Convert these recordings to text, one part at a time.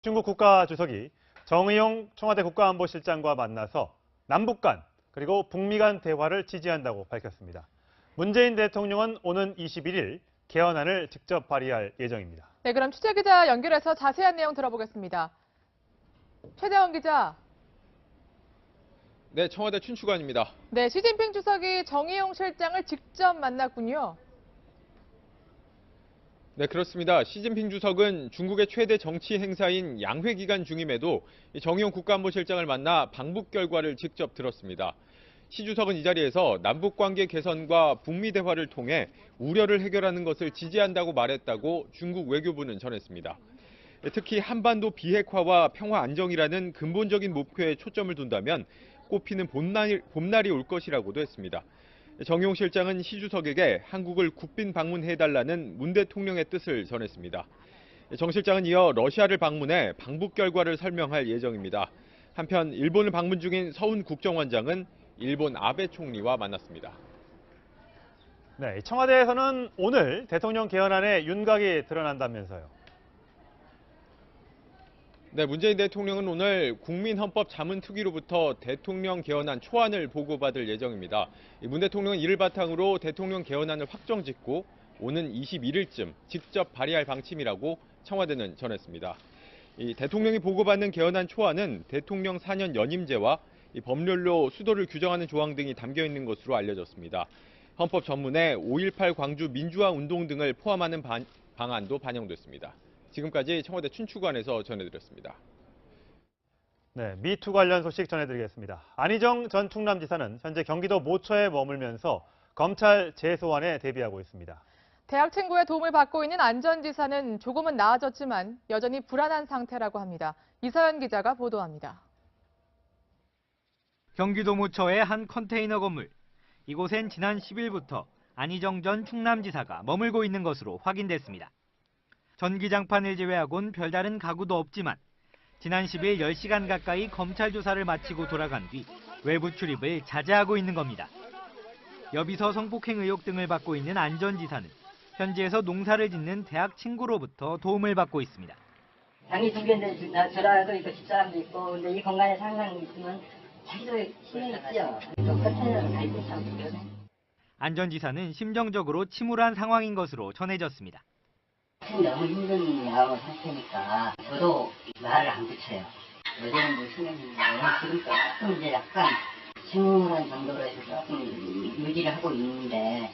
중국 국가주석이 정의용 청와대 국가안보실장과 만나서 남북 간 그리고 북미 간 대화를 지지한다고 밝혔습니다. 문재인 대통령은 오는 21일 개헌안을 직접 발의할 예정입니다. 네, 그럼 취재기자 연결해서 자세한 내용 들어보겠습니다. 최대원 기자. 네, 청와대 춘추관입니다. 네, 시진핑 주석이 정의용 실장을 직접 만났군요. 네, 그렇습니다. 시진핑 주석은 중국의 최대 정치 행사인 양회 기간 중임에도 정의용 국가안보실장을 만나 방북 결과를 직접 들었습니다. 시 주석은 이 자리에서 남북관계 개선과 북미 대화를 통해 우려를 해결하는 것을 지지한다고 말했다고 중국 외교부는 전했습니다. 특히 한반도 비핵화와 평화 안정이라는 근본적인 목표에 초점을 둔다면 꽃피는 봄날이 올 것이라고도 했습니다. 정의용 실장은 시 주석에게 한국을 국빈 방문해달라는 문 대통령의 뜻을 전했습니다. 정 실장은 이어 러시아를 방문해 방북 결과를 설명할 예정입니다. 한편 일본을 방문 중인 서훈 국정원장은 일본 아베 총리와 만났습니다. 네, 청와대에서는 오늘 대통령 개헌안에 윤곽이 드러난다면서요. 네, 문재인 대통령은 오늘 국민헌법자문특위로부터 대통령 개헌안 초안을 보고받을 예정입니다. 문 대통령은 이를 바탕으로 대통령 개헌안을 확정짓고 오는 21일쯤 직접 발의할 방침이라고 청와대는 전했습니다. 이 대통령이 보고받는 개헌안 초안은 대통령 4년 연임제와 법률로 수도를 규정하는 조항 등이 담겨 있는 것으로 알려졌습니다. 헌법 전문에 5.18 광주 민주화 운동 등을 포함하는 방안도 반영됐습니다. 지금까지 청와대 춘추관에서 전해드렸습니다. 네, 미투 관련 소식 전해드리겠습니다. 안희정 전 충남지사는 현재 경기도 모처에 머물면서 검찰 재소환에 대비하고 있습니다. 대학 친구의 도움을 받고 있는 안 전 지사는 조금은 나아졌지만 여전히 불안한 상태라고 합니다. 이서연 기자가 보도합니다. 경기도 모처의 한 컨테이너 건물. 이곳엔 지난 10일부터 안희정 전 충남지사가 머물고 있는 것으로 확인됐습니다. 전기장판을 제외하곤 별다른 가구도 없지만 지난 10일 10시간 가까이 검찰 조사를 마치고 돌아간 뒤 외부 출입을 자제하고 있는 겁니다. 여비서 성폭행 의혹 등을 받고 있는 안 전 지사는 현지에서 농사를 짓는 대학 친구로부터 도움을 받고 있습니다. 당이 두 개인데 저라도 있고 집사람도 있고 근데 이 공간에 상상이 있으면 자기도 힘이 있죠. 또 컨테이너를 갈 때 참 그러네. 안 전 지사는 심정적으로 침울한 상황인 것으로 전해졌습니다. 너무 힘든 상태니까 저도 말을 안 붙여요. 어제는 뭐 신경인데 지금 조금 이제 약간 침울한 정도로 해서 조금 유지를 하고 있는데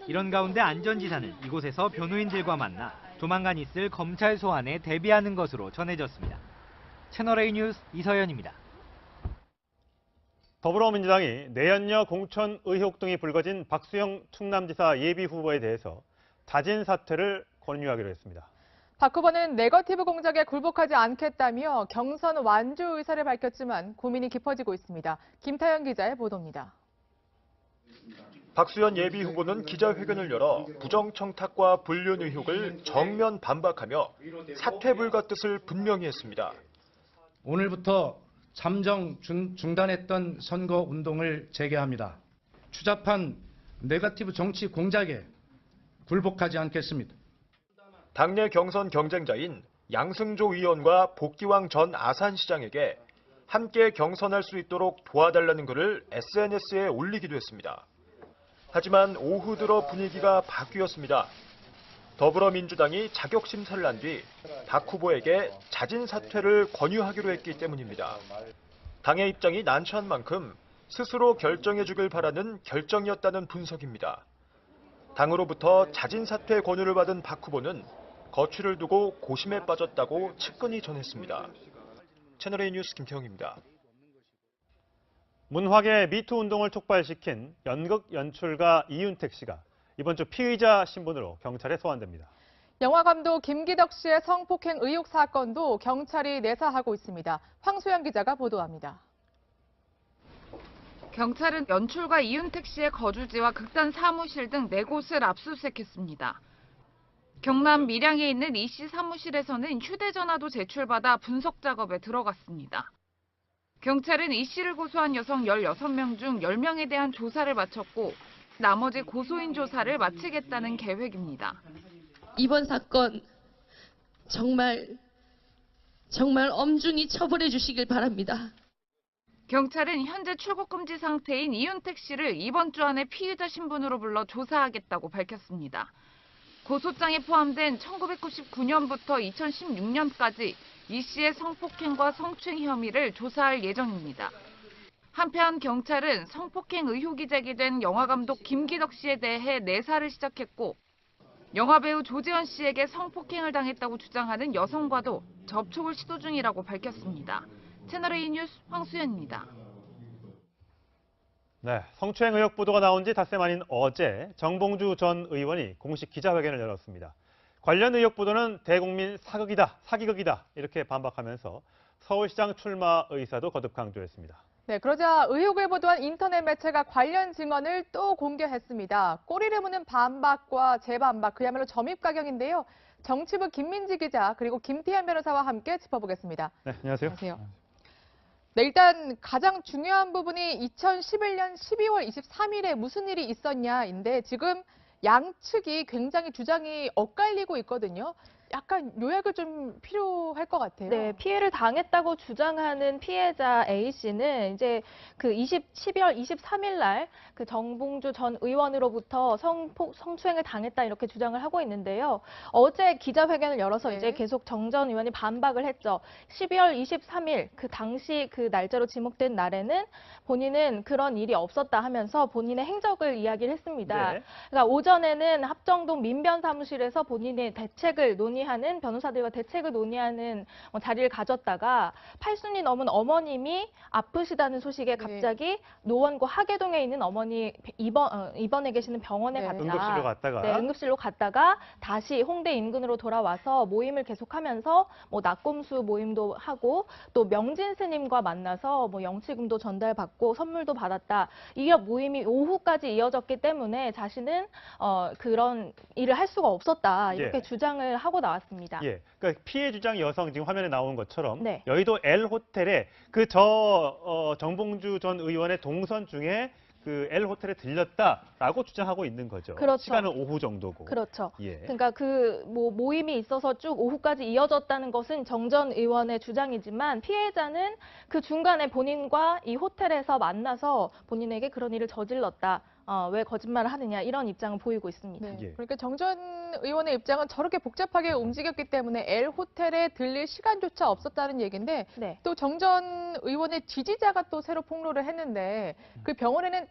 이런 가운데 안 전 지사는 이곳에서 변호인들과 만나 조만간 있을 검찰 소환에 대비하는 것으로 전해졌습니다. 채널A 뉴스 이서연입니다. 더불어민주당이 내연녀 공천 의혹 등이 불거진 박수영 충남지사 예비후보에 대해서 자진 사퇴를 권유하기로 했습니다. 박 후보는 네거티브 공작에 굴복하지 않겠다며 경선 완주 의사를 밝혔지만 고민이 깊어지고 있습니다. 김타영 기자의 보도입니다. 박수현 예비후보는 기자회견을 열어 부정청탁과 불륜 의혹을 정면 반박하며 사퇴 불가 뜻을 분명히 했습니다. 오늘부터 잠정 중단했던 선거운동을 재개합니다. 추잡한 네거티브 정치 공작에 굴복하지 않겠습니다. 당내 경선 경쟁자인 양승조 의원과 복기왕 전 아산시장에게 함께 경선할 수 있도록 도와달라는 글을 SNS에 올리기도 했습니다. 하지만 오후 들어 분위기가 바뀌었습니다. 더불어민주당이 자격심사를 한 뒤 박 후보에게 자진 사퇴를 권유하기로 했기 때문입니다. 당의 입장이 난처한 만큼 스스로 결정해주길 바라는 결정이었다는 분석입니다. 당으로부터 자진 사퇴 권유를 받은 박 후보는 거취를 두고 고심에 빠졌다고 측근이 전했습니다. 채널A 뉴스 김태형입니다. 문학의 미투 운동을 촉발시킨 연극 연출가 이윤택 씨가 이번 주 피의자 신분으로 경찰에 소환됩니다. 영화감독 김기덕 씨의 성폭행 의혹 사건도 경찰이 내사하고 있습니다. 황소영 기자가 보도합니다. 경찰은 연출가 이윤택 씨의 거주지와 극단 사무실 등 4곳을 압수수색했습니다. 경남 밀양에 있는 이 씨 사무실에서는 휴대전화도 제출받아 분석 작업에 들어갔습니다. 경찰은 이 씨를 고소한 여성 16명 중 10명에 대한 조사를 마쳤고 나머지 고소인 조사를 마치겠다는 계획입니다. 이번 사건 정말 정말 엄중히 처벌해 주시길 바랍니다. 경찰은 현재 출국 금지 상태인 이윤택 씨를 이번 주 안에 피의자 신분으로 불러 조사하겠다고 밝혔습니다. 고소장에 포함된 1999년부터 2016년까지 이 씨의 성폭행과 성추행 혐의를 조사할 예정입니다. 한편 경찰은 성폭행 의혹이 제기된 영화감독 김기덕 씨에 대해 내사를 시작했고 영화배우 조재현 씨에게 성폭행을 당했다고 주장하는 여성과도 접촉을 시도 중이라고 밝혔습니다. 채널A 뉴스 황수연입니다. 네, 성추행 의혹 보도가 나온 지 닷새 만인 어제 정봉주 전 의원이 공식 기자회견을 열었습니다. 관련 의혹 보도는 대국민 사기극이다 이렇게 반박하면서 서울시장 출마 의사도 거듭 강조했습니다. 네, 그러자 의혹을 보도한 인터넷 매체가 관련 증언을 또 공개했습니다. 꼬리를 무는 반박과 재반박, 그야말로 점입가경인데요. 정치부 김민지 기자 그리고 김태현 변호사와 함께 짚어보겠습니다. 네, 안녕하세요. 안녕하세요. 네, 일단 가장 중요한 부분이 2011년 12월 23일에 무슨 일이 있었냐인데 지금 양측이 굉장히 주장이 엇갈리고 있거든요. 약간 요약을 좀 필요할 것 같아요. 네, 피해를 당했다고 주장하는 피해자 A 씨는 이제 그 12월 23일 날 그 정봉주 전 의원으로부터 성추행을 당했다 이렇게 주장을 하고 있는데요. 어제 기자회견을 열어서 이제 계속 정 전 의원이 반박을 했죠. 12월 23일 그 당시 그 날짜로 지목된 날에는 본인은 그런 일이 없었다 하면서 본인의 행적을 이야기를 했습니다. 네. 그러니까 오전에는 합정동 민변 사무실에서 본인의 대책을 논의하는 변호사들과 대책을 논의하는 자리를 가졌다가 80이 넘은 어머님이 아프시다는 소식에 갑자기 노원구 하계동에 있는 어머니 입원해 계시는 병원에 갔다. 응급실로 갔다가. 네, 응급실로 갔다가 다시 홍대 인근으로 돌아와서 모임을 계속하면서 뭐 낙곰수 모임도 하고 또 명진 스님과 만나서 뭐 영치금도 전달받고 선물도 받았다. 이 모임이 오후까지 이어졌기 때문에 자신은 그런 일을 할 수가 없었다. 이렇게 주장을 하고 나왔습니다. 예, 그러니까 피해 주장 여성 지금 화면에 나온 것처럼 네. 여의도 L 호텔에 정봉주 전 의원의 동선 중에 그 L 호텔에 들렸다라고 주장하고 있는 거죠. 그렇죠. 시간은 오후 정도고. 그렇죠. 예. 그러니까 그 모임이 있어서 쭉 오후까지 이어졌다는 것은 정 전 의원의 주장이지만 피해자는 그 중간에 본인과 이 호텔에서 만나서 본인에게 그런 일을 저질렀다. 왜 거짓말을 하느냐 이런 입장을 보이고 있습니다. 네. 그러니까 정 전 의원의 입장은 저렇게 복잡하게 움직였기 때문에 L 호텔에 들릴 시간조차 없었다는 얘기인데 네. 또 정 전 의원의 지지자가 또 새로 폭로를 했는데 그 병원에는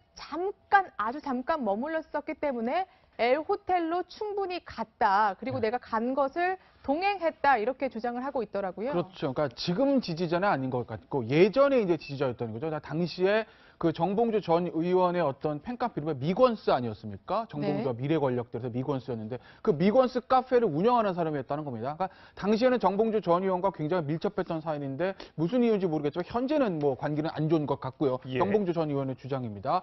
아주 잠깐 머물렀었기 때문에 L 호텔로 충분히 갔다. 그리고 내가 간 것을 동행했다 이렇게 주장을 하고 있더라고요. 그렇죠. 그러니까 지금 지지자는 아닌 것 같고 예전에 이제 지지자였던 거죠. 당시에 그 정봉주 전 의원의 어떤 팬카페 이름이 미건스 아니었습니까? 정봉주와 미래 권력들에서 미건스였는데 그 미건스 카페를 운영하는 사람이었다는 겁니다. 그러니까 당시에는 정봉주 전 의원과 굉장히 밀접했던 사이인데 무슨 이유인지 모르겠지만 현재는 뭐 관계는 안 좋은 것 같고요. 정봉주 전 의원의 주장입니다.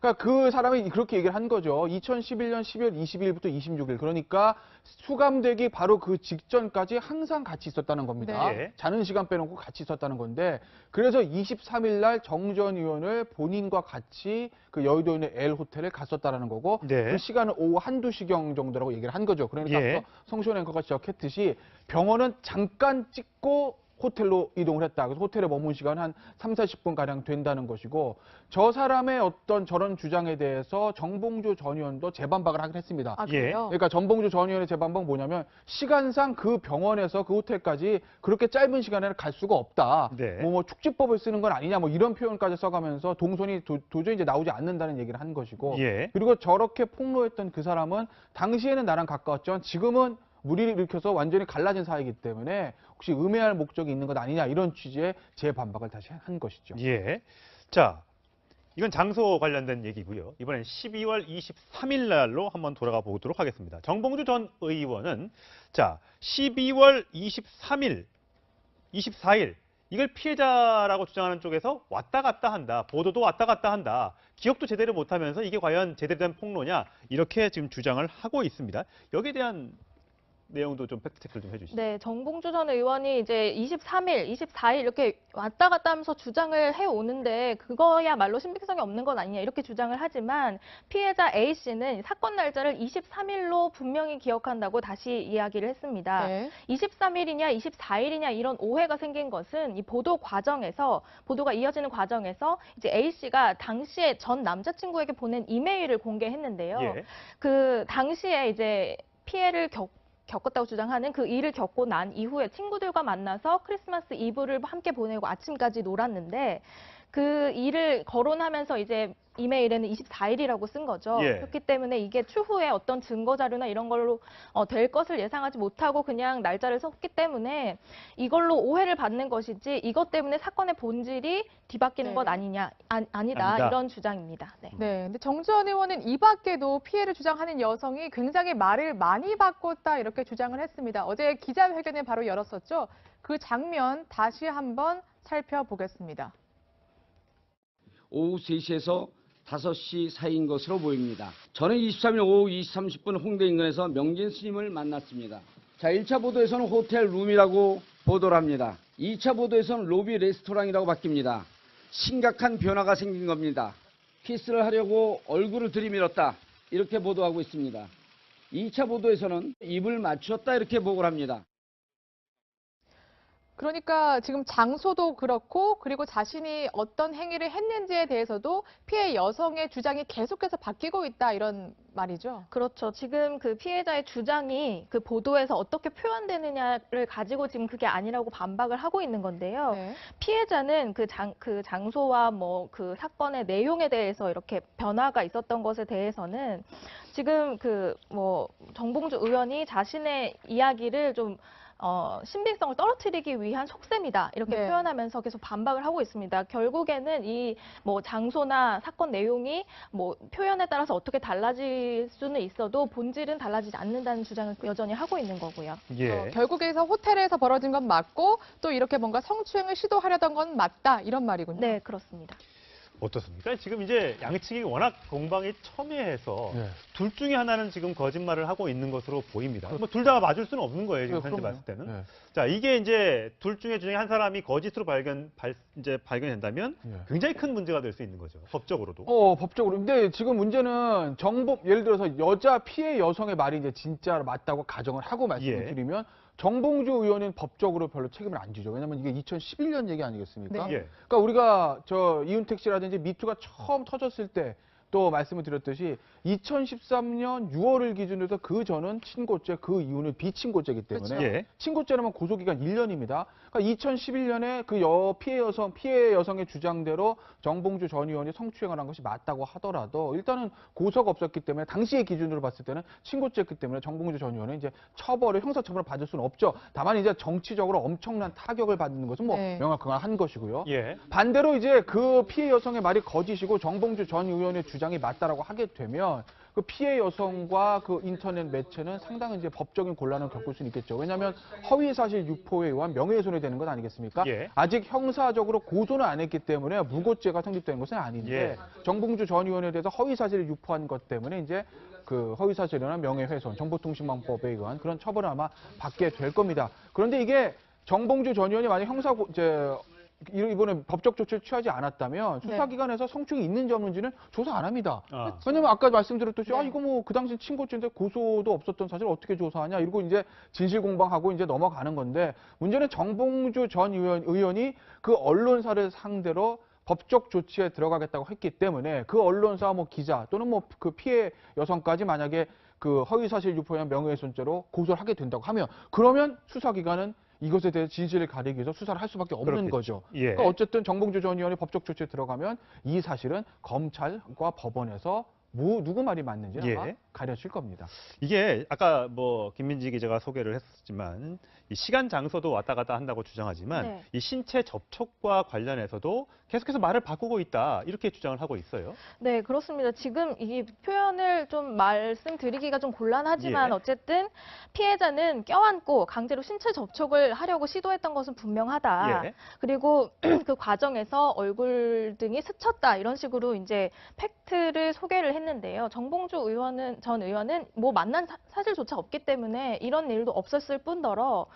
그러니까 그 사람이 그렇게 얘기를 한 거죠. 2011년 12월 22일부터 26일. 그러니까 수감되기 바로 그 직전까지 항상 같이 있었다는 겁니다. 네. 자는 시간 빼놓고 같이 있었다는 건데 그래서 23일 날 정 전 의원을 본인과 같이 그 여의도에 있는 L 호텔에 갔었다는 거고 그 시간은 오후 1~2시경 정도라고 얘기를 한 거죠. 그러니까 앞서 성시원 앵커가 지적했듯이 병원은 잠깐 찍고 호텔로 이동을 했다. 그래서 호텔에 머문 시간 한 30~40분 가량 된다는 것이고 저 사람의 어떤 저런 주장에 대해서 정봉주 전 의원도 재반박을 하긴 했습니다. 아, 그래요? 그러니까 정봉주 전 의원의 재반박은 뭐냐면 시간상 그 병원에서 그 호텔까지 그렇게 짧은 시간에는 갈 수가 없다. 뭐 축지법을 쓰는 건 아니냐 뭐 이런 표현까지 써가면서 동선이 도저히 이제 나오지 않는다는 얘기를 한 것이고 그리고 저렇게 폭로했던 그 사람은 당시에는 나랑 가까웠지만 지금은 무리를 일으켜서 완전히 갈라진 사이이기 때문에 혹시 음해할 목적이 있는 것 아니냐 이런 취지의 재반박을 다시 한 것이죠. 예. 자, 이건 장소 관련된 얘기고요. 이번엔 12월 23일 날로 한번 돌아가 보도록 하겠습니다. 정봉주 전 의원은 12월 23일, 24일 이걸 피해자라고 주장하는 쪽에서 왔다 갔다 한다. 보도도 왔다 갔다 한다. 기억도 제대로 못하면서 이게 과연 제대로 된 폭로냐 이렇게 지금 주장을 하고 있습니다. 여기에 대한 내용도 좀 팩트체크를 좀 해주시죠. 네, 정봉주 전 의원이 이제 23일, 24일 이렇게 왔다 갔다 하면서 주장을 해오는데 그거야말로 신빙성이 없는 것 아니냐 이렇게 주장을 하지만 피해자 A씨는 사건 날짜를 23일로 분명히 기억한다고 다시 이야기를 했습니다. 네. 23일이냐 24일이냐 이런 오해가 생긴 것은 이 보도가 이어지는 과정에서 이제 A씨가 당시에 전 남자친구에게 보낸 이메일을 공개했는데요. 예. 그 당시에 이제 피해를 겪었다고 주장하는 그 일을 겪고 난 이후에 친구들과 만나서 크리스마스 이브를 함께 보내고 아침까지 놀았는데 그 일을 거론하면서 이제 이메일에는 24일이라고 쓴 거죠. 예. 그렇기 때문에 이게 추후에 어떤 증거 자료나 이런 걸로 될 것을 예상하지 못하고 그냥 날짜를 썼기 때문에 이걸로 오해를 받는 것이지 이것 때문에 사건의 본질이 뒤바뀌는 네. 것 아니다 아니다. 이런 주장입니다. 네. 네, 근데 정주원 의원은 이 밖에도 피해를 주장하는 여성이 굉장히 말을 많이 바꿨다 이렇게 주장을 했습니다. 어제 기자회견을 바로 열었었죠. 그 장면 다시 한번 살펴보겠습니다. 오후 3시에서 5시 사이인 것으로 보입니다. 저는 23일 오후 2시 30분 홍대 인근에서 명진 스님을 만났습니다. 자, 1차 보도에서는 호텔 룸이라고 보도를 합니다. 2차 보도에서는 로비 레스토랑이라고 바뀝니다. 심각한 변화가 생긴 겁니다. 키스를 하려고 얼굴을 들이밀었다. 이렇게 보도하고 있습니다. 2차 보도에서는 입을 맞췄다 이렇게 보고를 합니다. 그러니까 지금 장소도 그렇고 그리고 자신이 어떤 행위를 했는지에 대해서도 피해 여성의 주장이 계속해서 바뀌고 있다 이런 말이죠. 그렇죠. 지금 그 피해자의 주장이 그 보도에서 어떻게 표현되느냐를 가지고 지금 그게 아니라고 반박을 하고 있는 건데요. 네. 피해자는 그 장소와 뭐 그 사건의 내용에 대해서 이렇게 변화가 있었던 것에 대해서는 지금 그 뭐 정봉주 의원이 자신의 이야기를 좀 신빙성을 떨어뜨리기 위한 속셈이다 이렇게 네. 표현하면서 계속 반박을 하고 있습니다. 결국에는 이 뭐 장소나 사건 내용이 뭐 표현에 따라서 어떻게 달라질 수는 있어도 본질은 달라지지 않는다는 주장을 여전히 하고 있는 거고요. 예. 결국에서 호텔에서 벌어진 건 맞고 또 이렇게 뭔가 성추행을 시도하려던 건 맞다 이런 말이군요. 네, 그렇습니다. 어떻습니까? 지금 이제 양측이 워낙 공방이 첨예해서 둘 중에 하나는 지금 거짓말을 하고 있는 것으로 보입니다. 뭐 둘 다 맞을 수는 없는 거예요, 지금 현재 봤을 때는. 자, 이게 이제 둘 중에 한 사람이 거짓으로 발견된다면 굉장히 큰 문제가 될 수 있는 거죠, 법적으로도. 법적으로. 근데 지금 문제는 예를 들어서 여자 피해 여성의 말이 이제 진짜 맞다고 가정을 하고 말씀을 드리면 정봉주 의원은 법적으로 별로 책임을 안 지죠. 왜냐면 이게 2011년 얘기 아니겠습니까? 네. 그러니까 우리가 이윤택 씨라든지 미투가 처음 터졌을 때 또 말씀을 드렸듯이 2013년 6월을 기준으로 해서 그 전은 친고죄, 그 이후는 비친고죄이기 때문에 그렇죠. 친고죄라면 고소기간 1년입니다. 그러니까 2011년에 그 피해 여성의 주장대로 정봉주 전 의원이 성추행을 한 것이 맞다고 하더라도 일단은 고소가 없었기 때문에 당시의 기준으로 봤을 때는 친고죄였기 때문에 정봉주 전 의원은 이제 형사처벌을 받을 수는 없죠. 다만 이제 정치적으로 엄청난 타격을 받는 것은 뭐 명확한 것이고요. 반대로 이제 그 피해 여성의 말이 거짓이고 정봉주 전 의원의 주장이 맞다라고 하게 되면 그 피해 여성과 그 인터넷 매체는 상당히 이제 법적인 곤란을 겪을 수는 있겠죠. 왜냐하면 허위사실 유포에 의한 명예훼손이 되는 것 아니겠습니까? 아직 형사적으로 고소는 안 했기 때문에 무고죄가 성립되는 것은 아닌데 정봉주 전 의원에 대해서 허위사실을 유포한 것 때문에 이제 그 허위사실이나 명예훼손, 정보통신망법에 의한 그런 처벌을 아마 받게 될 겁니다. 그런데 이게 정봉주 전 의원이 만약 이번에 법적 조치를 취하지 않았다면 수사기관에서 성추행이 있는지 없는지는 조사 안 합니다. 왜냐면 아까 말씀드렸듯이 이거 뭐 그 당시 친고죄인데 고소도 없었던 사실을 어떻게 조사하냐 이러고 이제 진실 공방하고 이제 넘어가는 건데 문제는 정봉주 전 의원이 그 언론사를 상대로 법적 조치에 들어가겠다고 했기 때문에 그 언론사 뭐 기자 또는 뭐 그 피해 여성까지 만약에 그 허위사실 유포에 의한 명예훼손죄로 고소를 하게 된다고 하면 그러면 수사기관은 이것에 대해 진실을 가리기 위해서 수사를 할 수밖에 없는 거죠. 그러니까 어쨌든 정봉주 전 의원이 법적 조치에 들어가면 이 사실은 검찰과 법원에서 누구 말이 맞는지 아마 가려질 겁니다. 이게 아까 뭐 김민지 기자가 소개를 했었지만 이 시간 장소도 왔다 갔다 한다고 주장하지만 이 신체 접촉과 관련해서도 계속해서 말을 바꾸고 있다 이렇게 주장을 하고 있어요. 네, 그렇습니다. 지금 이 표현을 좀 말씀드리기가 좀 곤란하지만 어쨌든 피해자는 껴안고 강제로 신체 접촉을 하려고 시도했던 것은 분명하다. 그리고 그 과정에서 얼굴 등이 스쳤다 이런 식으로 이제 팩트를 소개를 했는데요. 정봉주 전 의원은 뭐 만난 사실조차 없기 때문에 이런 일도 없었을 뿐더러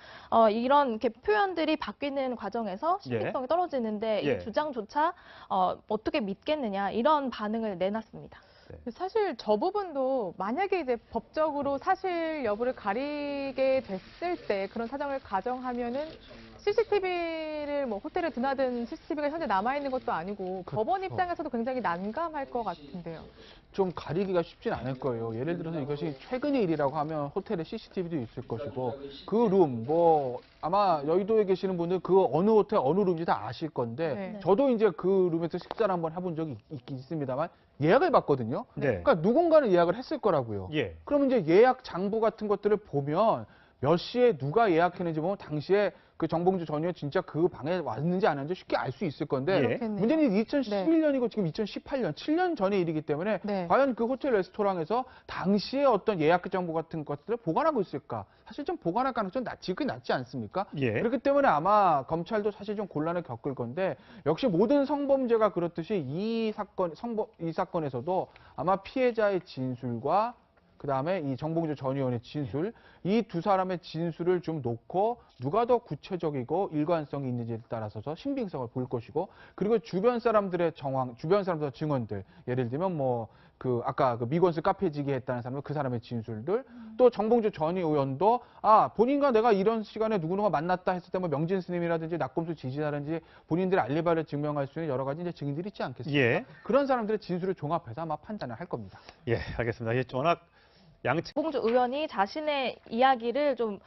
이런 이렇게 표현들이 바뀌는 과정에서 신빙성이 떨어지는데 예. 이 주장조차 어떻게 믿겠느냐 이런 반응을 내놨습니다. 사실 저 부분도 만약에 이제 법적으로 사실 여부를 가리게 됐을 때 그런 사정을 가정하면은 CCTV를 뭐 호텔에 드나든 CCTV가 현재 남아 있는 것도 아니고 법원 입장에서도 굉장히 난감할 것 같은데요. 좀 가리기가 쉽진 않을 거예요. 예를 들어서 이것이 최근의 일이라고 하면 호텔에 CCTV도 있을 것이고 그 룸, 뭐 아마 여의도에 계시는 분들 그 어느 호텔 어느 룸인지 다 아실 건데 네. 저도 이제 그 룸에서 식사를 한번 해본 적이 있긴 있습니다만 예약을 받거든요. 네. 그러니까 누군가는 예약을 했을 거라고요. 예. 그럼 이제 예약 장부 같은 것들을 보면 몇 시에 누가 예약했는지 보면 당시에 그 정봉주 전 의원 진짜 그 방에 왔는지 안 왔는지 쉽게 알 수 있을 건데 그렇겠네요. 문제는 2011년이고 지금 2018년, 7년 전의 일이기 때문에 네. 과연 그 호텔 레스토랑에서 당시에 어떤 예약 정보 같은 것들을 보관하고 있을까? 사실 좀 보관할 가능성이 지극히 낮지 않습니까? 예. 그렇기 때문에 아마 검찰도 사실 좀 곤란을 겪을 건데 역시 모든 성범죄가 그렇듯이 이 사건에서도 아마 피해자의 진술과 그다음에 이 정봉주 전 의원의 진술, 이 두 사람의 진술을 좀 놓고 누가 더 구체적이고 일관성이 있는지에 따라서 신빙성을 볼 것이고, 그리고 주변 사람들의 정황, 주변 사람들의 증언들, 예를 들면 뭐 그 아까 그 미건수 카페지기 했다는 사람은 그 사람의 진술들, 또 정봉주 전 의원도 본인과 내가 이런 시간에 누구누가 만났다 했을 때 뭐 명진 스님이라든지 낙검수 지지자라든지 본인들의 알리바이를 증명할 수 있는 여러 가지 이제 증인들이 있지 않겠습니까? 예. 그런 사람들의 진술을 종합해서 아마 판단을 할 겁니다. 예, 알겠습니다. 이게 워낙 양측 정봉주 의원이 자신의 이야기를 좀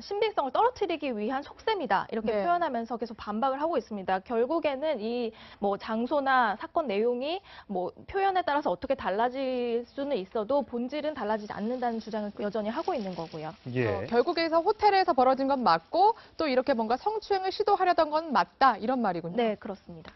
신빙성을 떨어뜨리기 위한 속셈이다 이렇게 네. 표현하면서 계속 반박을 하고 있습니다. 결국에는 이 뭐 장소나 사건 내용이 뭐 표현에 따라서 어떻게 달라질 수는 있어도 본질은 달라지지 않는다는 주장을 여전히 하고 있는 거고요. 예. 결국에서 호텔에서 벌어진 건 맞고 또 이렇게 뭔가 성추행을 시도하려던 건 맞다 이런 말이군요. 네, 그렇습니다.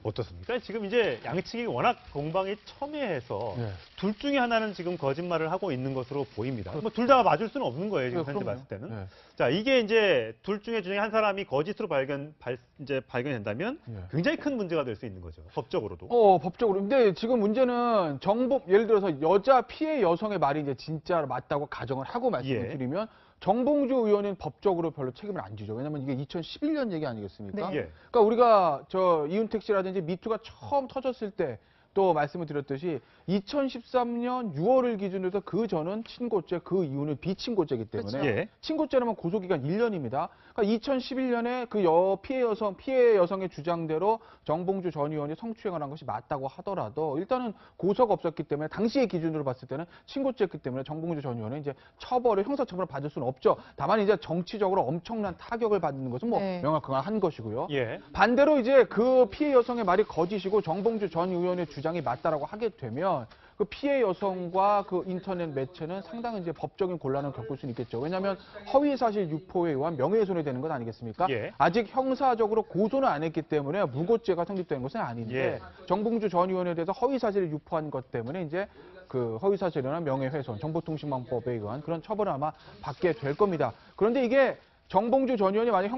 어떻습니까? 지금 이제 양측이 워낙 공방이 첨예해서 네. 둘 중에 하나는 지금 거짓말을 하고 있는 것으로 보입니다. 뭐 둘 다 맞을 수는 없는 거예요, 지금 네, 현재 그럼요. 봤을 때는. 네. 자, 이게 이제 둘 중에 한 사람이 거짓으로 발견된다면 예. 굉장히 큰 문제가 될 수 있는 거죠, 법적으로도. 법적으로. 근데 지금 문제는 예를 들어서 여자 피해 여성의 말이 이제 진짜 맞다고 가정을 하고 말씀을 예. 드리면 정봉주 의원은 법적으로 별로 책임을 안 지죠. 왜냐면 이게 2011년 얘기 아니겠습니까? 네. 예. 그러니까 우리가 이윤택 씨라든지 미투가 처음 터졌을 때 또 말씀을 드렸듯이 2013년 6월을 기준으로 해서 그 전은 친고죄, 그 이후는 비친고죄이기 때문에 그렇죠. 예. 친고죄라면 고소기간 1년입니다. 그러니까 2011년에 그 피해 여성의 주장대로 정봉주 전 의원이 성추행을 한 것이 맞다고 하더라도 일단은 고소가 없었기 때문에 당시의 기준으로 봤을 때는 친고죄였기 때문에 정봉주 전 의원은 이제 형사처벌을 받을 수는 없죠. 다만 이제 정치적으로 엄청난 타격을 받는 것은 뭐 네. 명확한 것이고요. 예. 반대로 이제 그 피해 여성의 말이 거짓이고 정봉주 전 의원의 주장이 맞다라고 하게 되면 그 피해 여성과 그 인터넷 매체는 상당히 이제 법적인 곤란을 겪을 수는 있겠죠. 왜냐하면 허위사실 유포에 의한 명예훼손이 되는 것 아니겠습니까? 예. 아직 형사적으로 고소는 안 했기 때문에 무고죄가 성립되는 것은 아닌데 예. 정봉주 전 의원에 대해서 허위사실을 유포한 것 때문에 이제 그 허위사실이나 명예훼손, 정보통신망법에 의한 그런 처벌을 아마 받게 될 겁니다. 그런데 이게 정봉주 전 의원이 만약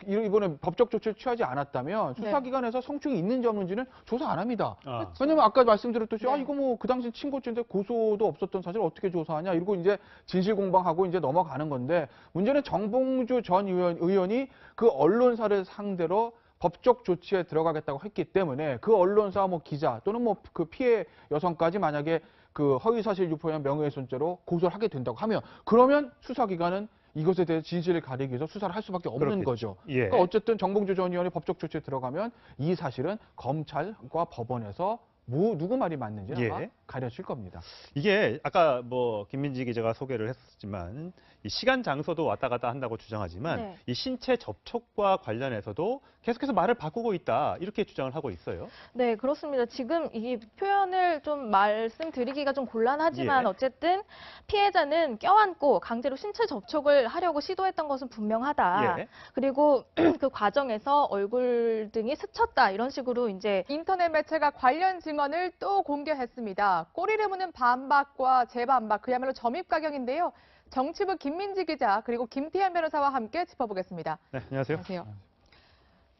이번에 법적 조치를 취하지 않았다면 수사기관에서 성추행이 있는지 없는지는 조사 안 합니다. 왜냐면 아까 말씀드렸듯이 이거 뭐 그 당시 친고죄인데 고소도 없었던 사실 어떻게 조사하냐 이러고 이제 진실 공방하고 이제 넘어가는 건데, 문제는 정봉주 전 의원이 그 언론사를 상대로 법적 조치에 들어가겠다고 했기 때문에 그 언론사 뭐 기자 또는 뭐 그 피해 여성까지 만약에 그 허위사실 유포에 명예훼손죄로 고소를 하게 된다고 하면, 그러면 수사기관은 이것에 대해 진실을 가리기 위해서 수사를 할 수밖에 없는 그렇겠죠. 거죠. 예. 그러니까 어쨌든 정봉주 전 의원이 법적 조치에 들어가면 이 사실은 검찰과 법원에서 누구 말이 맞는지 예. 아마 가려질 겁니다. 이게 아까 뭐 김민지 기자가 소개를 했지만 이 시간 장소도 왔다 갔다 한다고 주장하지만 네. 이 신체 접촉과 관련해서도 계속해서 말을 바꾸고 있다 이렇게 주장을 하고 있어요. 네, 그렇습니다. 지금 이 표현을 좀 말씀드리기가 좀 곤란하지만 예. 어쨌든 피해자는 껴안고 강제로 신체 접촉을 하려고 시도했던 것은 분명하다. 예. 그리고 그 과정에서 얼굴 등이 스쳤다 이런 식으로 이제 인터넷 매체가 관련 증언을 또 공개했습니다. 꼬리를 무는 반박과 재반박, 그야말로 점입가경인데요. 정치부 김민지 기자 그리고 김태현 변호사와 함께 짚어보겠습니다. 네, 안녕하세요. 안녕하세요.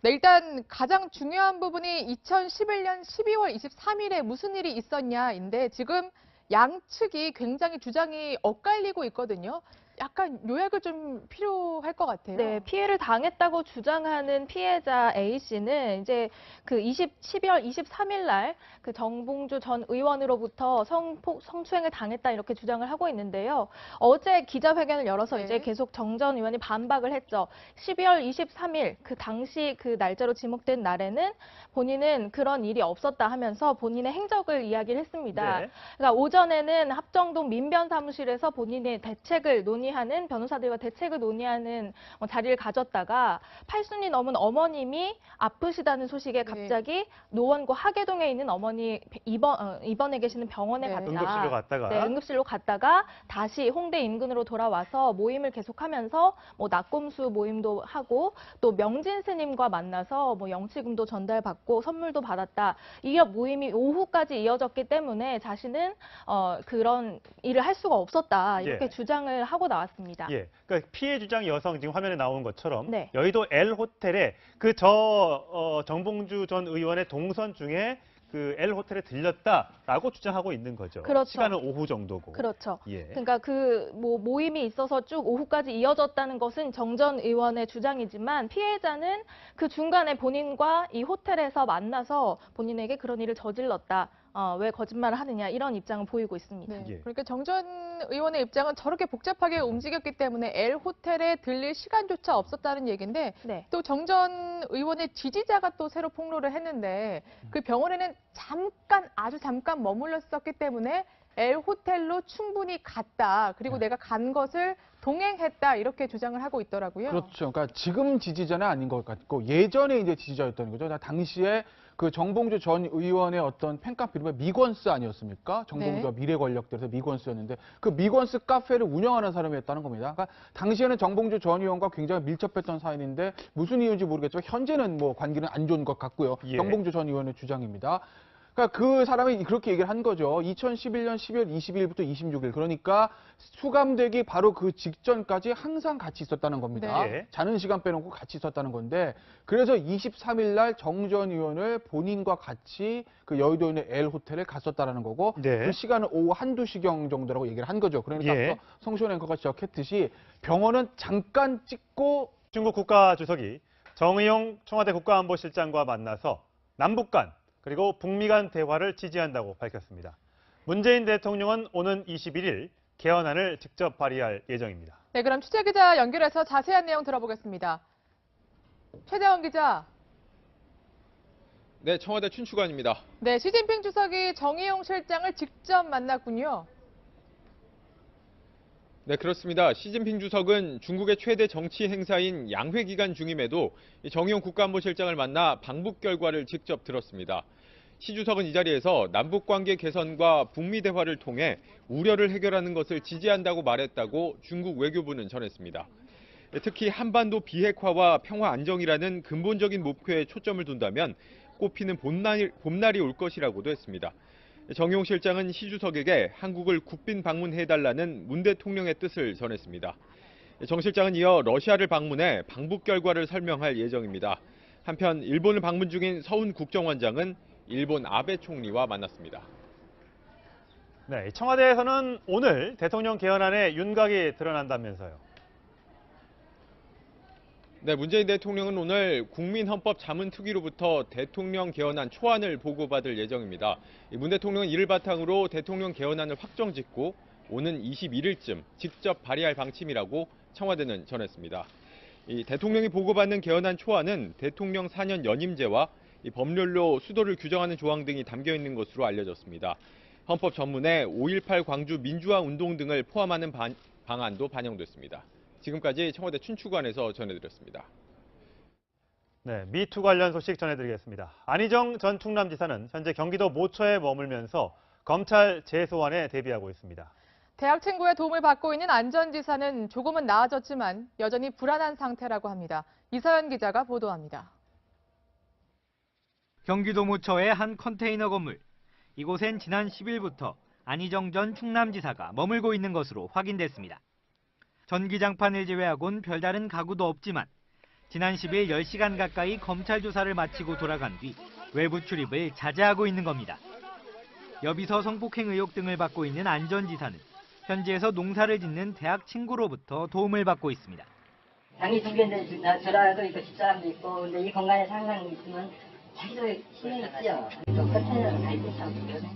네, 일단 가장 중요한 부분이 2011년 12월 23일에 무슨 일이 있었냐인데 지금 양측이 굉장히 주장이 엇갈리고 있거든요. 약간 요약을 좀 필요할 것 같아요. 네, 피해를 당했다고 주장하는 피해자 A씨는 이제 그 12월 23일 날 그 정봉주 전 의원으로부터 성추행을 당했다 이렇게 주장을 하고 있는데요. 어제 기자회견을 열어서 이제 계속 정 전 의원이 반박을 했죠. 12월 23일 그 당시 그 날짜로 지목된 날에는 본인은 그런 일이 없었다 하면서 본인의 행적을 이야기를 했습니다. 네. 그러니까 오전에는 합정동 민변사무실에서 본인의 대책을 논의하는 변호사들과 대책을 논의하는 자리를 가졌다가 80이 넘은 어머님이 아프시다는 소식에 갑자기 노원구 하계동에 있는 어머니 입원해 계시는 병원에 갔다. 응급실로 갔다가. 네, 응급실로 갔다가 다시 홍대 인근으로 돌아와서 모임을 계속하면서 뭐 낙곰수 모임도 하고 또 명진 스님과 만나서 뭐 영치금도 전달받고 선물도 받았다. 이 모임이 오후까지 이어졌기 때문에 자신은 그런 일을 할 수가 없었다. 이렇게 주장을 하고 나왔습니다. 예, 그러니까 피해 주장 여성 지금 화면에 나온 것처럼 네. 여의도 L 호텔에 정봉주 전 의원의 동선 중에 그 L 호텔에 들렸다라고 주장하고 있는 거죠. 그렇죠. 시간은 오후 정도고. 그렇죠. 예. 그러니까 그 모임이 있어서 쭉 오후까지 이어졌다는 것은 정 전 의원의 주장이지만 피해자는 그 중간에 본인과 이 호텔에서 만나서 본인에게 그런 일을 저질렀다. 왜 거짓말을 하느냐 이런 입장을 보이고 있습니다. 네. 그러니까 정 전 의원의 입장은 저렇게 복잡하게 움직였기 때문에 L 호텔에 들릴 시간조차 없었다는 얘기인데 네. 또 정 전 의원의 지지자가 또 새로 폭로를 했는데 그 병원에는 아주 잠깐 머물렀었기 때문에 L 호텔로 충분히 갔다. 그리고 내가 간 것을 동행했다. 이렇게 주장을 하고 있더라고요. 그렇죠. 그러니까 지금 지지자는 아닌 것 같고 예전에 이제 지지자였던 거죠. 당시에 그 정봉주 전 의원의 어떤 팬카페 이름이 미건스 아니었습니까? 정봉주와 미래 권력들에서 미건스였는데 그 미건스 카페를 운영하는 사람이었다는 겁니다. 그러니까 당시에는 정봉주 전 의원과 굉장히 밀접했던 사이인데 무슨 이유인지 모르겠지만 현재는 뭐 관계는 안 좋은 것 같고요. 예. 정봉주 전 의원의 주장입니다. 그러니까 그 사람이 그렇게 얘기를 한 거죠. 2011년 12월 20일부터 26일. 그러니까 수감되기 바로 그 직전까지 항상 같이 있었다는 겁니다. 네. 자는 시간 빼놓고 같이 있었다는 건데 그래서 23일 날 정 전 의원을 본인과 같이 그 여의도에 있는 L 호텔에 갔었다는 거고 네. 그 시간은 오후 1~2시경 정도라고 얘기를 한 거죠. 그러니까 예. 앞서 성시원 앵커가 지적했듯이 병원은 잠깐 찍고 중국 국가주석이 정의용 청와대 국가안보실장과 만나서 남북 간 그리고 북미 간 대화를 지지한다고 밝혔습니다. 문재인 대통령은 오는 21일 개헌안을 직접 발의할 예정입니다. 네, 그럼 취재기자 연결해서 자세한 내용 들어보겠습니다. 최대원 기자. 네, 청와대 춘추관입니다. 네, 시진핑 주석이 정의용 실장을 직접 만났군요. 네, 그렇습니다. 시진핑 주석은 중국의 최대 정치 행사인 양회 기간 중임에도 정의용 국가안보실장을 만나 방북 결과를 직접 들었습니다. 시 주석은 이 자리에서 남북관계 개선과 북미 대화를 통해 우려를 해결하는 것을 지지한다고 말했다고 중국 외교부는 전했습니다. 특히 한반도 비핵화와 평화 안정이라는 근본적인 목표에 초점을 둔다면 꽃피는 봄날이 올 것이라고도 했습니다. 정의용 실장은 시 주석에게 한국을 국빈 방문해달라는 문 대통령의 뜻을 전했습니다. 정 실장은 이어 러시아를 방문해 방북 결과를 설명할 예정입니다. 한편 일본을 방문 중인 서훈 국정원장은 일본 아베 총리와 만났습니다. 네, 청와대에서는 오늘 대통령 개헌안에 윤곽이 드러난다면서요. 네, 문재인 대통령은 오늘 국민헌법자문특위로부터 대통령 개헌안 초안을 보고받을 예정입니다. 문 대통령은 이를 바탕으로 대통령 개헌안을 확정짓고 오는 21일쯤 직접 발의할 방침이라고 청와대는 전했습니다. 이 대통령이 보고받는 개헌안 초안은 대통령 4년 연임제와 이 법률로 수도를 규정하는 조항 등이 담겨 있는 것으로 알려졌습니다. 헌법 전문에 5.18 광주 민주화 운동 등을 포함하는 방안도 반영됐습니다. 지금까지 청와대 춘추관에서 전해드렸습니다. 네, 미투 관련 소식 전해드리겠습니다. 안희정 전 충남지사는 현재 경기도 모처에 머물면서 검찰 재소환에 대비하고 있습니다. 대학 친구의 도움을 받고 있는 안 전 지사는 조금은 나아졌지만 여전히 불안한 상태라고 합니다. 이서연 기자가 보도합니다. 경기도 모처의 한 컨테이너 건물. 이곳엔 지난 10일부터 안희정 전 충남지사가 머물고 있는 것으로 확인됐습니다. 전기장판을 제외하곤 별다른 가구도 없지만 지난 10일 10시간 가까이 검찰 조사를 마치고 돌아간 뒤 외부 출입을 자제하고 있는 겁니다. 여비서 성폭행 의혹 등을 받고 있는 안 전 지사는 현지에서 농사를 짓는 대학 친구로부터 도움을 받고 있습니다. 당이 중개인데 전화도 있고 집사람도 있고 근데 이 공간에 상상이 있으면 자기도 신경이 쓰여. 또 컨테이너를 갈때 참 그러네.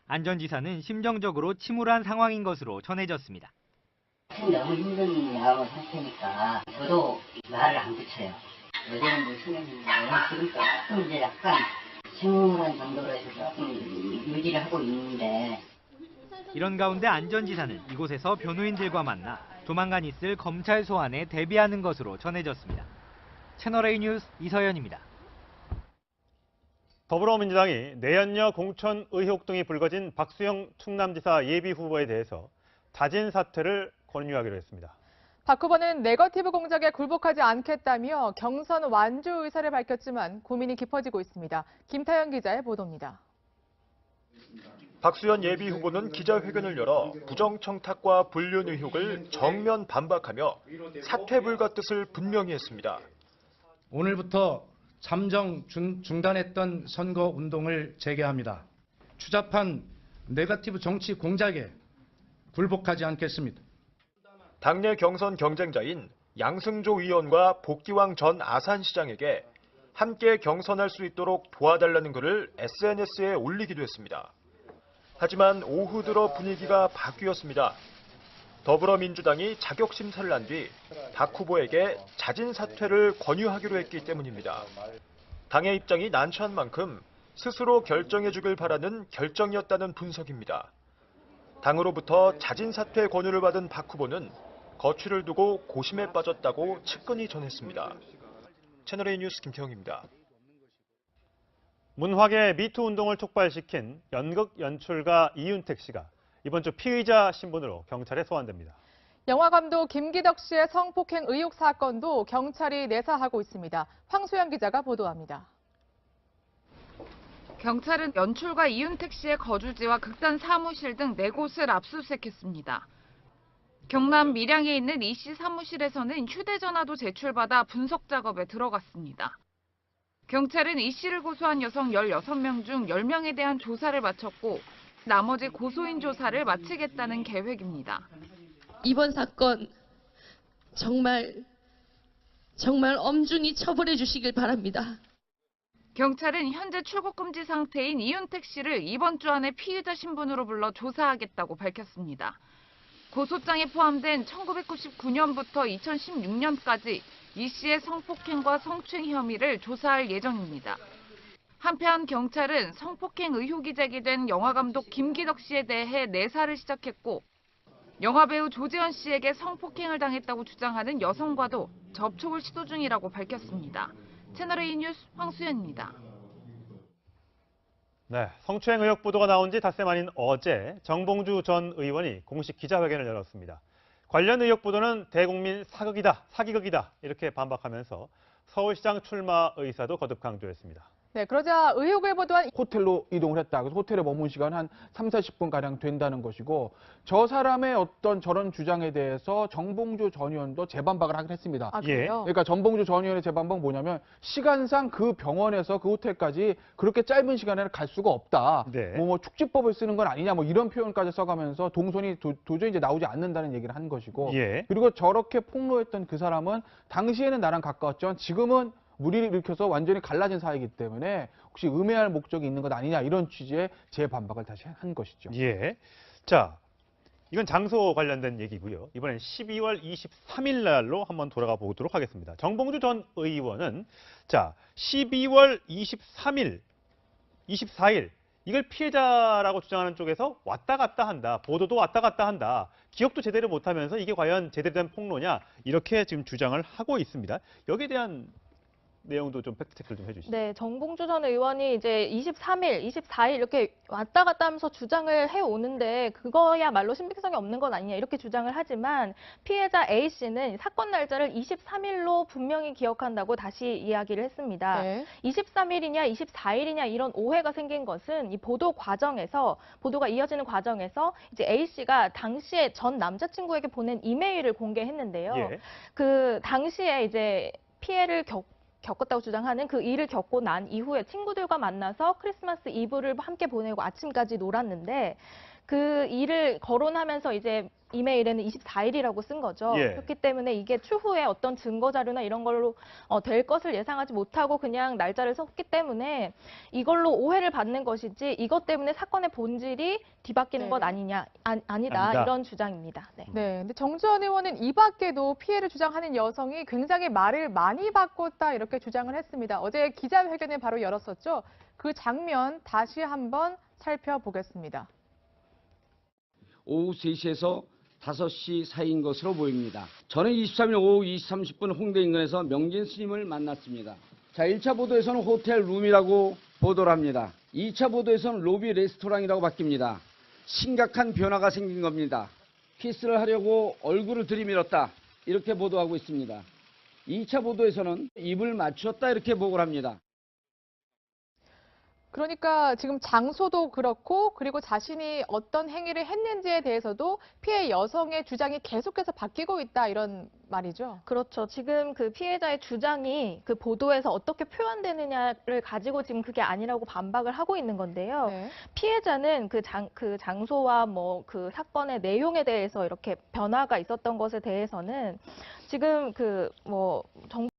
안 전 지사는 심정적으로 침울한 상황인 것으로 전해졌습니다. 너무 힘든 상태니까 저도 말을 안 붙여요. 어제는 뭐 신경인데 지금 조금 이제 약간 침울한 정도로 해서 조금 유지를 하고 있는데. 이런 가운데 안 전 지사는 이곳에서 변호인들과 만나 조만간 있을 검찰 소환에 대비하는 것으로 전해졌습니다. 채널A 뉴스 이서연입니다. 더불어민주당이 내연녀 공천 의혹 등이 불거진 박수영 충남지사 예비후보에 대해서 자진 사퇴를 권유하기로 했습니다. 박 후보는 네거티브 공작에 굴복하지 않겠다며 경선 완주 의사를 밝혔지만 고민이 깊어지고 있습니다. 김타영 기자의 보도입니다. 박수현 예비후보는 기자회견을 열어 부정청탁과 불륜 의혹을 정면 반박하며 사퇴 불가 뜻을 분명히 했습니다. 오늘부터 잠정 중단했던 선거 운동을 재개합니다. 추잡한 네거티브 정치 공작에 굴복하지 않겠습니다. 당내 경선 경쟁자인 양승조 의원과 복기왕 전 아산시장에게 함께 경선할 수 있도록 도와달라는 글을 SNS에 올리기도 했습니다. 하지만 오후 들어 분위기가 바뀌었습니다. 더불어민주당이 자격심사를 한 뒤 박 후보에게 자진 사퇴를 권유하기로 했기 때문입니다. 당의 입장이 난처한 만큼 스스로 결정해주길 바라는 결정이었다는 분석입니다. 당으로부터 자진 사퇴 권유를 받은 박 후보는 거취를 두고 고심에 빠졌다고 측근이 전했습니다. 채널A 뉴스 김태형입니다. 문학의 미투 운동을 촉발시킨 연극 연출가 이윤택 씨가 이번 주 피의자 신분으로 경찰에 소환됩니다. 영화감독 김기덕 씨의 성폭행 의혹 사건도 경찰이 내사하고 있습니다. 황소영 기자가 보도합니다. 경찰은 연출가 이윤택 씨의 거주지와 극단 사무실 등 4곳을 압수수색했습니다. 경남 밀양에 있는 이 씨 사무실에서는 휴대전화도 제출받아 분석 작업에 들어갔습니다. 경찰은 이 씨를 고소한 여성 16명 중 10명에 대한 조사를 마쳤고 나머지 고소인 조사를 마치겠다는 계획입니다. 이번 사건 정말 엄중히 처벌해 주시길 바랍니다. 경찰은 현재 출국 금지 상태인 이윤택 씨를 이번 주 안에 피의자 신분으로 불러 조사하겠다고 밝혔습니다. 고소장에 포함된 1999년부터 2016년까지 이 씨의 성폭행과 성추행 혐의를 조사할 예정입니다. 한편 경찰은 성폭행 의혹이 제기된 영화감독 김기덕 씨에 대해 내사를 시작했고 영화배우 조지현 씨에게 성폭행을 당했다고 주장하는 여성과도 접촉을 시도 중이라고 밝혔습니다. 채널A 뉴스 황수연입니다. 네, 성추행 의혹 보도가 나온 지 닷새 만인 어제 정봉주 전 의원이 공식 기자회견을 열었습니다. 관련 의혹 보도는 대국민 사기극이다 이렇게 반박하면서 서울시장 출마 의사도 거듭 강조했습니다. 네, 그러자 의혹을 보도한 호텔로 이동을 했다. 그래서 호텔에 머문 시간 한 30-40분가량 된다는 것이고 저 사람의 어떤 저런 주장에 대해서 정봉주 전 의원도 재반박을 하긴 했습니다. 아, 그래요? 그러니까 정봉주 전 의원의 재반박은 뭐냐면 시간상 그 병원에서 그 호텔까지 그렇게 짧은 시간에는 갈 수가 없다. 네. 뭐 축지법을 쓰는 건 아니냐 뭐 이런 표현까지 써가면서 동선이 도저히 이제 나오지 않는다는 얘기를 한 것이고 그리고 저렇게 폭로했던 그 사람은 당시에는 나랑 가까웠지만 지금은 무리를 일으켜서 완전히 갈라진 사이이기 때문에 혹시 음해할 목적이 있는 것 아니냐 이런 취지의 재반박을 다시 한 것이죠. 예. 자, 이건 장소 관련된 얘기고요. 이번엔 12월 23일 날로 한번 돌아가 보도록 하겠습니다. 정봉주 전 의원은 자, 12월 23일, 24일 이걸 피해자라고 주장하는 쪽에서 왔다 갔다 한다. 보도도 왔다 갔다 한다. 기억도 제대로 못하면서 이게 과연 제대로 된 폭로냐 이렇게 지금 주장을 하고 있습니다. 여기에 대한 내용도 좀 팩트체크를 좀 해주시죠. 네, 정봉주 전 의원이 이제 23일, 24일 이렇게 왔다 갔다 하면서 주장을 해오는데 그거야말로 신빙성이 없는 건 아니냐 이렇게 주장을 하지만 피해자 A씨는 사건 날짜를 23일로 분명히 기억한다고 다시 이야기를 했습니다. 네. 23일이냐 24일이냐 이런 오해가 생긴 것은 이 보도가 이어지는 과정에서 이제 A씨가 당시에 전 남자친구에게 보낸 이메일을 공개했는데요. 예. 그 당시에 이제 피해를 겪었다고 주장하는 그 일을 겪고 난 이후에 친구들과 만나서 크리스마스 이브를 함께 보내고 아침까지 놀았는데 그 일을 거론하면서 이제 이메일에는 24일이라고 쓴 거죠. 예. 그렇기 때문에 이게 추후에 어떤 증거 자료나 이런 걸로 될 것을 예상하지 못하고 그냥 날짜를 썼기 때문에 이걸로 오해를 받는 것이지 이것 때문에 사건의 본질이 뒤바뀌는 네. 것 아니다. 이런 주장입니다. 네. 네, 근데 정주원 의원은 이 밖에도 피해를 주장하는 여성이 굉장히 말을 많이 바꿨다 이렇게 주장을 했습니다. 어제 기자회견을 바로 열었었죠. 그 장면 다시 한번 살펴보겠습니다. 오후 3시에서 5시 사이인 것으로 보입니다. 저는 23일 오후 2시 30분 홍대 인근에서 명진 스님을 만났습니다. 자, 1차 보도에서는 호텔 룸이라고 보도를 합니다. 2차 보도에서는 로비 레스토랑이라고 바뀝니다. 심각한 변화가 생긴 겁니다. 키스를 하려고 얼굴을 들이밀었다. 이렇게 보도하고 있습니다. 2차 보도에서는 입을 맞췄다 이렇게 보고를 합니다. 그러니까 지금 장소도 그렇고 그리고 자신이 어떤 행위를 했는지에 대해서도 피해 여성의 주장이 계속해서 바뀌고 있다 이런 말이죠. 그렇죠. 지금 그 피해자의 주장이 그 보도에서 어떻게 표현되느냐를 가지고 지금 그게 아니라고 반박을 하고 있는 건데요. 네. 피해자는 그 장소와 뭐 그 사건의 내용에 대해서 이렇게 변화가 있었던 것에 대해서는 지금